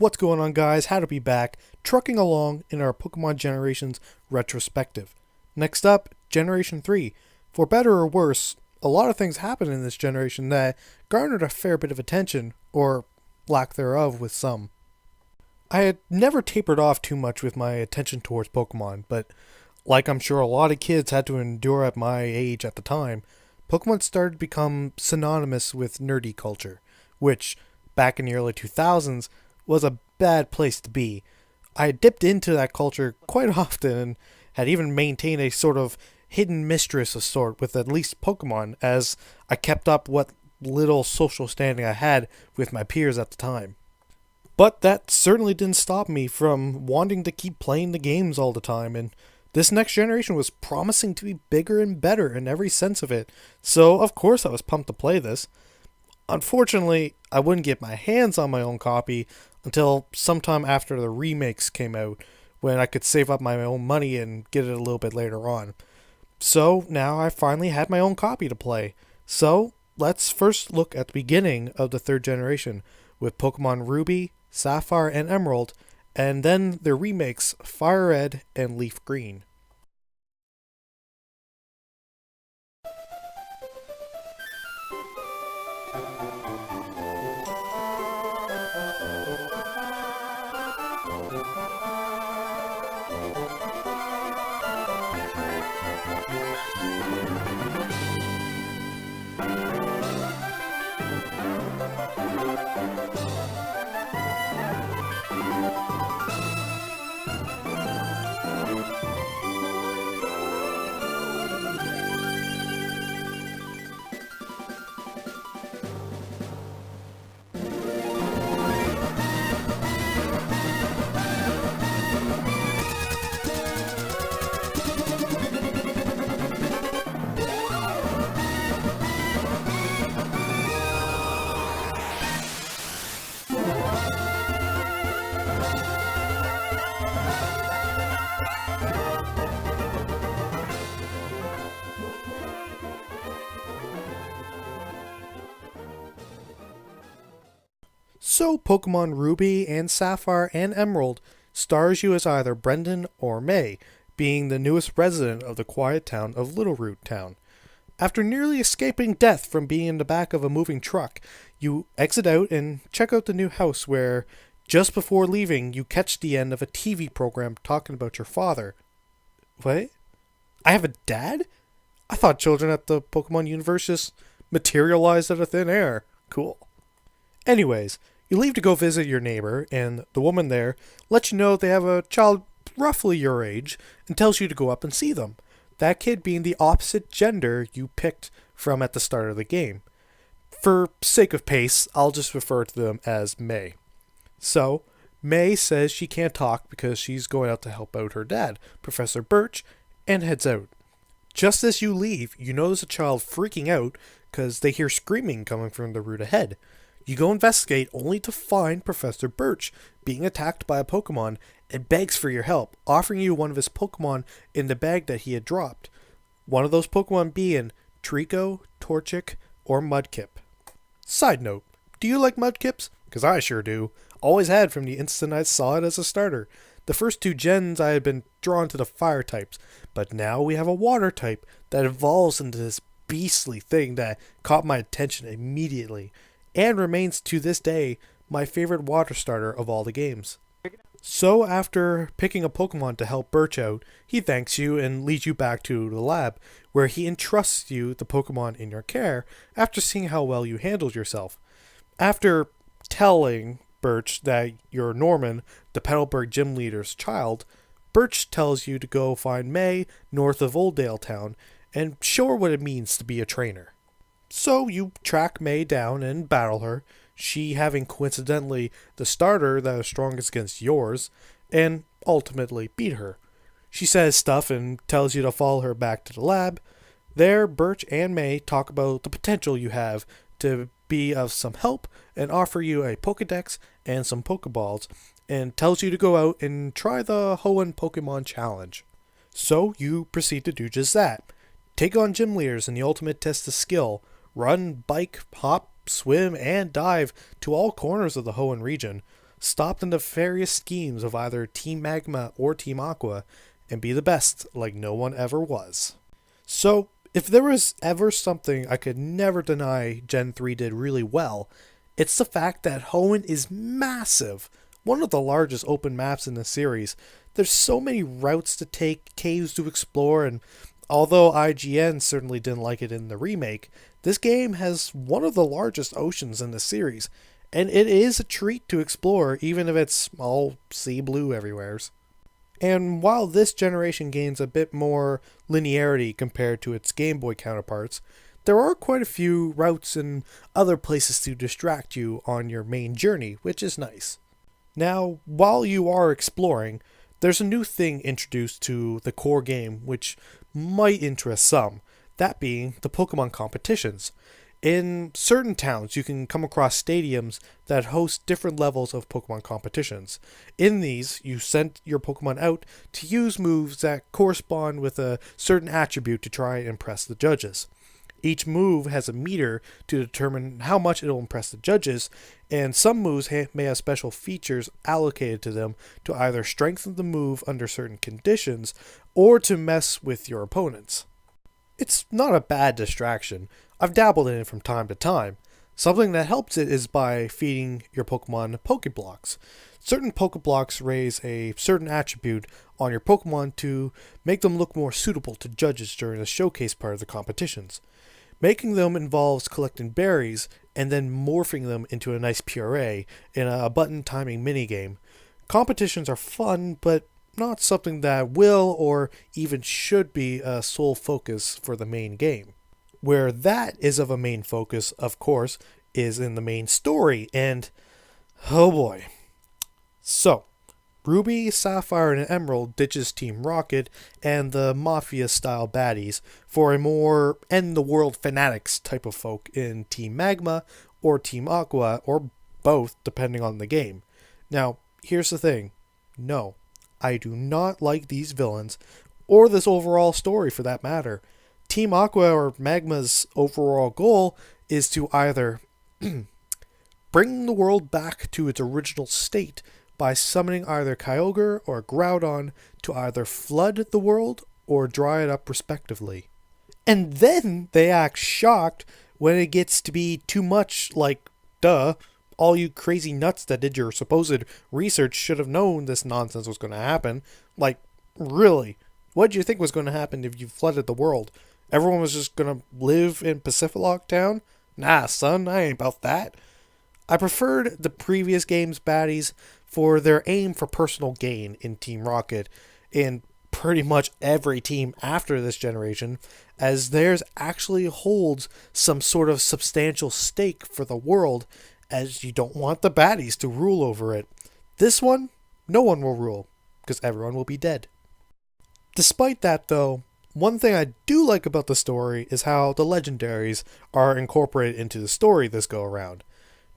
What's going on, guys? How to be back, trucking along in our Pokemon Generations retrospective. Next up, Generation 3. For better or worse, a lot of things happened in this generation that garnered a fair bit of attention, or lack thereof with some. I had never tapered off too much with my attention towards Pokemon, but like I'm sure a lot of kids had to endure at my age at the time, Pokemon started to become synonymous with nerdy culture, which, back in the early 2000s, was a bad place to be. I had dipped into that culture quite often and had even maintained a sort of hidden mistress of sort with at least Pokemon, as I kept up what little social standing I had with my peers at the time. But that certainly didn't stop me from wanting to keep playing the games all the time, and this next generation was promising to be bigger and better in every sense of it, so of course I was pumped to play this. Unfortunately, I wouldn't get my hands on my own copy until sometime after the remakes came out, when I could save up my own money and get it a little bit later on. So now I finally had my own copy to play. So let's first look at the beginning of the third generation with Pokemon Ruby, Sapphire, and Emerald, and then their remakes Fire Red and Leaf Green. So Pokemon Ruby and Sapphire and Emerald stars you as either Brendan or May, being the newest resident of the quiet town of Littleroot Town. After nearly escaping death from being in the back of a moving truck, you exit out and check out the new house where, just before leaving, you catch the end of a TV program talking about your father. What? I have a dad? I thought children at the Pokemon universe just materialized out of thin air. Cool. Anyways, you leave to go visit your neighbor, and the woman there lets you know they have a child roughly your age and tells you to go up and see them. That kid being the opposite gender you picked from at the start of the game. For sake of pace, I'll just refer to them as May. So, May says she can't talk because she's going out to help out her dad, Professor Birch, and heads out. Just as you leave, you notice a child freaking out because they hear screaming coming from the route ahead. You go investigate only to find Professor Birch being attacked by a Pokemon and begs for your help, offering you one of his Pokemon in the bag that he had dropped. One of those Pokemon being Trico, Torchic, or Mudkip. Side note, do you like Mudkips? Because I sure do. Always had from the instant I saw it as a starter. The first two gens I had been drawn to the fire types, but now we have a water type that evolves into this beastly thing that caught my attention immediately, and remains to this day my favorite water starter of all the games. So after picking a Pokemon to help Birch out, he thanks you and leads you back to the lab, where he entrusts you the Pokemon in your care after seeing how well you handled yourself. After telling Birch that you're Norman, the Petalburg gym leader's child, Birch tells you to go find May north of Oldale Town and show her what it means to be a trainer. So you track May down and battle her, she having coincidentally the starter that is strongest against yours, and ultimately beat her. She says stuff and tells you to follow her back to the lab. There, Birch and May talk about the potential you have to be of some help and offer you a Pokedex and some Pokeballs, and tells you to go out and try the Hoenn Pokemon Challenge. So you proceed to do just that. Take on gym leaders in the ultimate test of skill, run, bike, hop, swim, and dive to all corners of the Hoenn region, stop the nefarious schemes of either Team Magma or Team Aqua, and be the best like no one ever was. So, if there was ever something I could never deny Gen 3 did really well, it's the fact that Hoenn is massive, one of the largest open maps in the series. There's so many routes to take, caves to explore, and although IGN certainly didn't like it in the remake, this game has one of the largest oceans in the series, and it is a treat to explore even if it's all sea blue everywheres. And while this generation gains a bit more linearity compared to its Game Boy counterparts, there are quite a few routes and other places to distract you on your main journey, which is nice. Now, while you are exploring, there's a new thing introduced to the core game which might interest some, that being the Pokemon competitions. In certain towns, you can come across stadiums that host different levels of Pokemon competitions. In these, you send your Pokemon out to use moves that correspond with a certain attribute to try and impress the judges. Each move has a meter to determine how much it'll impress the judges, and some moves may have special features allocated to them to either strengthen the move under certain conditions or to mess with your opponents. It's not a bad distraction. I've dabbled in it from time to time. Something that helps it is by feeding your Pokemon Pokeblocks. Certain Pokeblocks raise a certain attribute on your Pokemon to make them look more suitable to judges during the showcase part of the competitions. Making them involves collecting berries and then morphing them into a nice puree in a button timing minigame. Competitions are fun, but not something that will or even should be a sole focus for the main game. Where that is of a main focus, of course, is in the main story, and oh boy. So, Ruby, Sapphire, and Emerald ditches Team Rocket and the Mafia-style baddies for a more end-the-world fanatics type of folk in Team Magma or Team Aqua, or both, depending on the game. Now, here's the thing. No, I do not like these villains, or this overall story for that matter. Team Aqua or Magma's overall goal is to either bring the world back to its original state by summoning either Kyogre or Groudon to either flood the world or dry it up respectively. And then they act shocked when it gets to be too much, like, duh, all you crazy nuts that did your supposed research should have known this nonsense was going to happen. Like, really? What did you think was going to happen if you flooded the world? Everyone was just going to live in Pacific Town? Nah, son, I ain't about that. I preferred the previous game's baddies for their aim for personal gain in Team Rocket and pretty much every team after this generation, as theirs actually holds some sort of substantial stake for the world, as you don't want the baddies to rule over it. This one, no one will rule, because everyone will be dead. Despite that, though, one thing I do like about the story is how the legendaries are incorporated into the story this go around.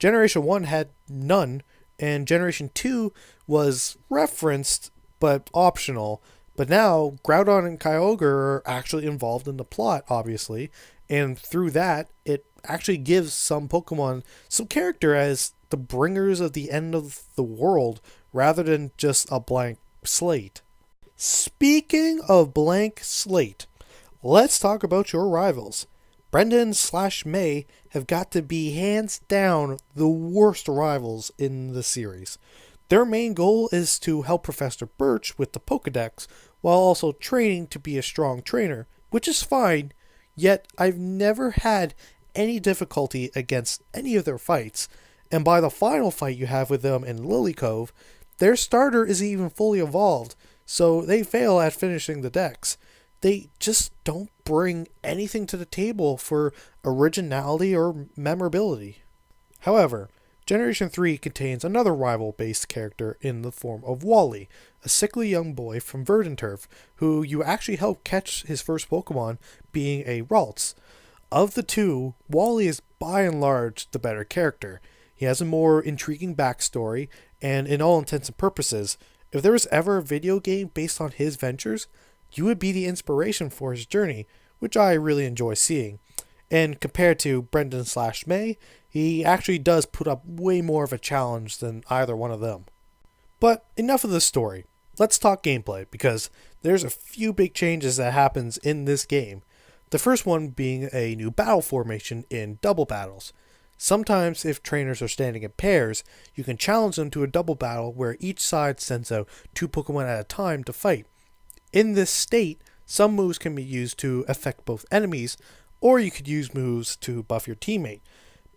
Generation 1 had none, and Generation 2 was referenced but optional, but now Groudon and Kyogre are actually involved in the plot, obviously, and through that, it actually gives some Pokemon some character as the bringers of the end of the world rather than just a blank slate. Speaking of blank slate, let's talk about your rivals. Brendan/May have got to be hands down the worst rivals in the series. Their main goal is to help Professor Birch with the Pokedex while also training to be a strong trainer, which is fine, yet I've never had any difficulty against any of their fights, and by the final fight you have with them in Lily Cove, their starter isn't even fully evolved, so they fail at finishing the dex. They just don't bring anything to the table for originality or memorability. However, Generation 3 contains another rival-based character in the form of Wally, a sickly young boy from Verdanturf, who you actually help catch his first Pokemon, being a Ralts. Of the two, Wally is by and large the better character. He has a more intriguing backstory, and in all intents and purposes, if there was ever a video game based on his ventures, you would be the inspiration for his journey, which I really enjoy seeing. And compared to Brendan/May, he actually does put up way more of a challenge than either one of them. But enough of the story. Let's talk gameplay, because there's a few big changes that happens in this game. The first one being a new battle formation in double battles. Sometimes if trainers are standing in pairs, you can challenge them to a double battle where each side sends out 2 Pokemon at a time to fight. In this state, some moves can be used to affect both enemies, or you could use moves to buff your teammate.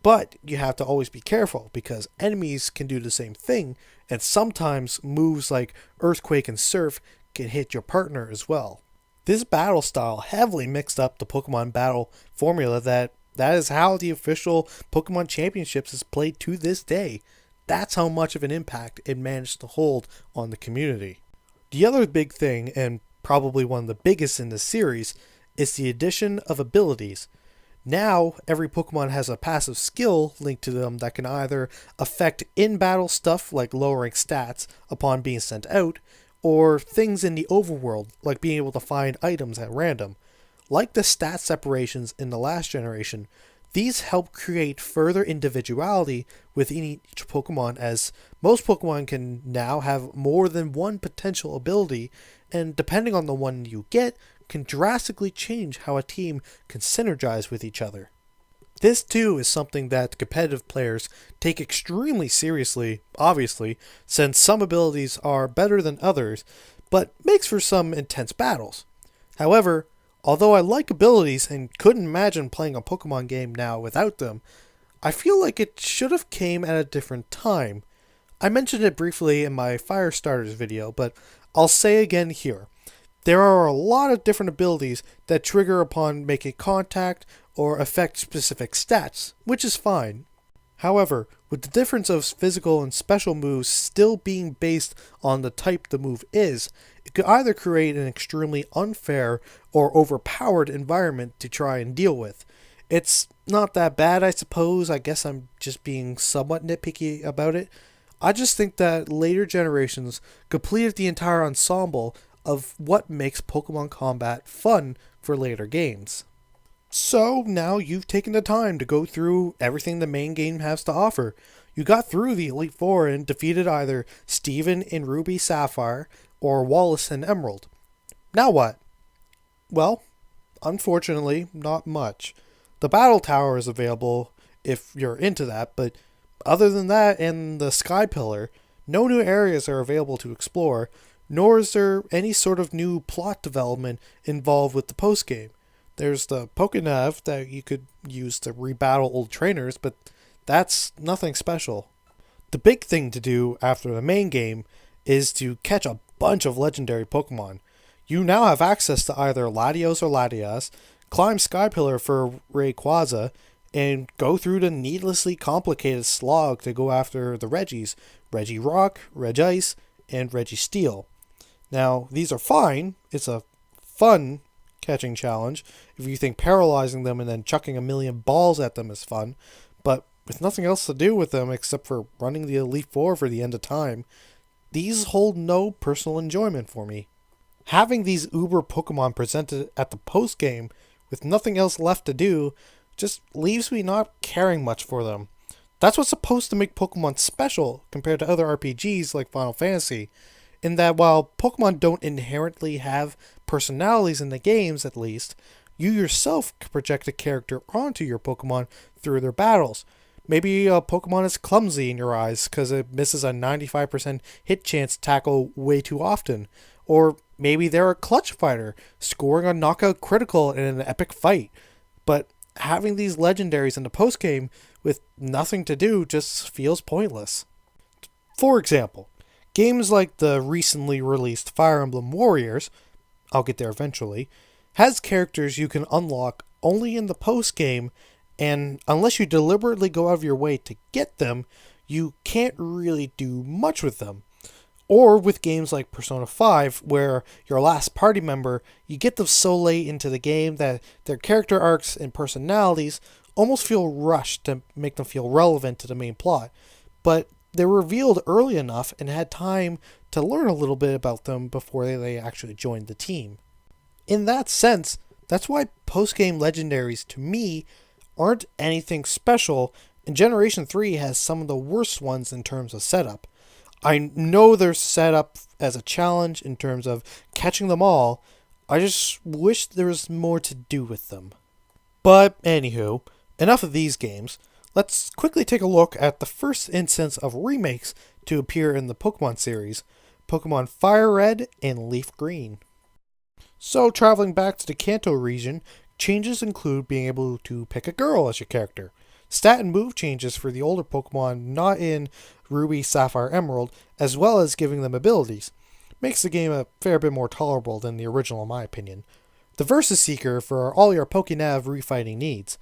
But you have to always be careful, because enemies can do the same thing, and sometimes moves like Earthquake and Surf can hit your partner as well. This battle style heavily mixed up the Pokemon battle formula that is how the official Pokemon Championships is played to this day. That's how much of an impact it managed to hold on the community. The other big thing, and probably one of the biggest in the series, is the addition of abilities. Now, every Pokemon has a passive skill linked to them that can either affect in-battle stuff like lowering stats upon being sent out, or things in the overworld like being able to find items at random. Like the stat separations in the last generation, these help create further individuality within each Pokemon, as most Pokemon can now have more than one potential ability, and depending on the one you get, can drastically change how a team can synergize with each other. This too is something that competitive players take extremely seriously, obviously, since some abilities are better than others, but makes for some intense battles. However, although I like abilities and couldn't imagine playing a Pokemon game now without them, I feel like it should have came at a different time. I mentioned it briefly in my Fire Starters video, but I'll say again here. There are a lot of different abilities that trigger upon making contact or affect specific stats, which is fine. However, with the difference of physical and special moves still being based on the type the move is, it could either create an extremely unfair or overpowered environment to try and deal with. It's not that bad, I suppose. I guess I'm just being somewhat nitpicky about it. I just think that later generations completed the entire ensemble of what makes Pokemon combat fun for later games. So now you've taken the time to go through everything the main game has to offer. You got through the Elite Four and defeated either Steven in Ruby Sapphire or Wallace in Emerald. Now what? Well, unfortunately, not much. The Battle Tower is available if you're into that, but other than that and the Sky Pillar, no new areas are available to explore, nor is there any sort of new plot development involved with the postgame. There's the Pokénav that you could use to rebattle old trainers, but that's nothing special. The big thing to do after the main game is to catch a bunch of legendary Pokemon. You now have access to either Latios or Latias, climb Sky Pillar for Rayquaza, and go through the needlessly complicated slog to go after the Regis, Regirock, Regice, and Registeel. Now, these are fine. It's a fun catching challenge if you think paralyzing them and then chucking a million balls at them is fun, but with nothing else to do with them except for running the Elite Four for the end of time, these hold no personal enjoyment for me. Having these uber Pokemon presented at the post-game with nothing else left to do just leaves me not caring much for them. That's what's supposed to make Pokemon special compared to other RPGs like Final Fantasy, in that while Pokemon don't inherently have personalities in the games, at least, you yourself can project a character onto your Pokemon through their battles. Maybe a Pokemon is clumsy in your eyes because it misses a 95% hit chance to tackle way too often. Or maybe they're a clutch fighter, scoring a knockout critical in an epic fight. But having these legendaries in the postgame with nothing to do just feels pointless. For example, games like the recently released Fire Emblem Warriors, I'll get there eventually, has characters you can unlock only in the post-game, and unless you deliberately go out of your way to get them, you can't really do much with them. Or with games like Persona 5, where your last party member, you get them so late into the game that their character arcs and personalities almost feel rushed to make them feel relevant to the main plot. But they were revealed early enough and had time to learn a little bit about them before they actually joined the team. In that sense, that's why post-game legendaries, to me, aren't anything special And Generation 3 has some of the worst ones in terms of setup. I know they're set up as a challenge in terms of catching them all. I just wish there was more to do with them. But, anywho, enough of these games. Let's quickly take a look at the first instance of remakes to appear in the Pokemon series, Pokemon Fire Red and Leaf Green. So, traveling back to the Kanto region, changes include being able to pick a girl as your character. Stat and move changes for the older Pokemon not in Ruby, Sapphire, Emerald, as well as giving them abilities. Makes the game a fair bit more tolerable than the original in my opinion. The Versus Seeker for all your Pokénav refighting needs.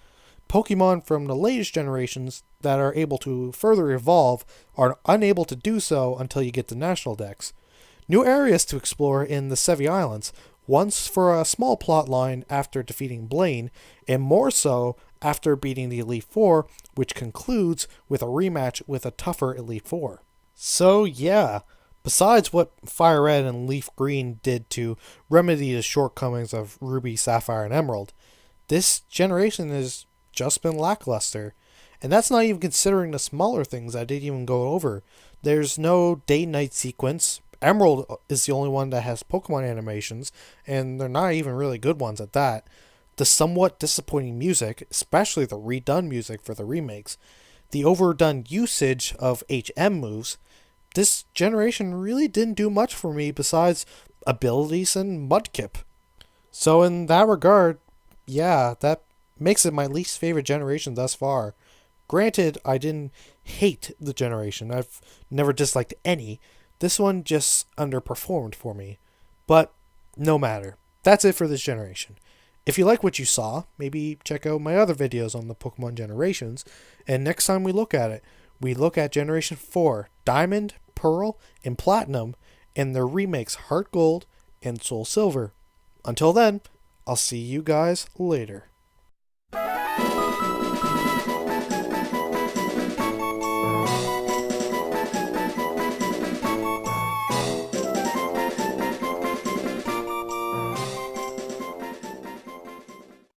Pokemon from the latest generations that are able to further evolve are unable to do so until you get to National Dex. New areas to explore in the Sevi Islands, once for a small plot line after defeating Blaine, and more so after beating the Elite Four, which concludes with a rematch with a tougher Elite Four. So yeah, besides what Fire Red and Leaf Green did to remedy the shortcomings of Ruby, Sapphire, and Emerald, this generation has just been lackluster. And that's not even considering the smaller things I didn't even go over. There's no day-night sequence. Emerald is the only one that has Pokemon animations, and they're not even really good ones at that. The somewhat disappointing music, especially the redone music for the remakes, the overdone usage of HM moves, this generation really didn't do much for me besides abilities and Mudkip. So in that regard, yeah, that makes it my least favorite generation thus far. Granted, I didn't hate the generation. I've never disliked any. This one just underperformed for me. But no matter. That's it for this generation. If you like what you saw, maybe check out my other videos on the Pokemon generations. And next time we look at it, we look at Generation 4, Diamond, Pearl, and Platinum, and their remakes Heart Gold and Soul Silver. Until then, I'll see you guys later.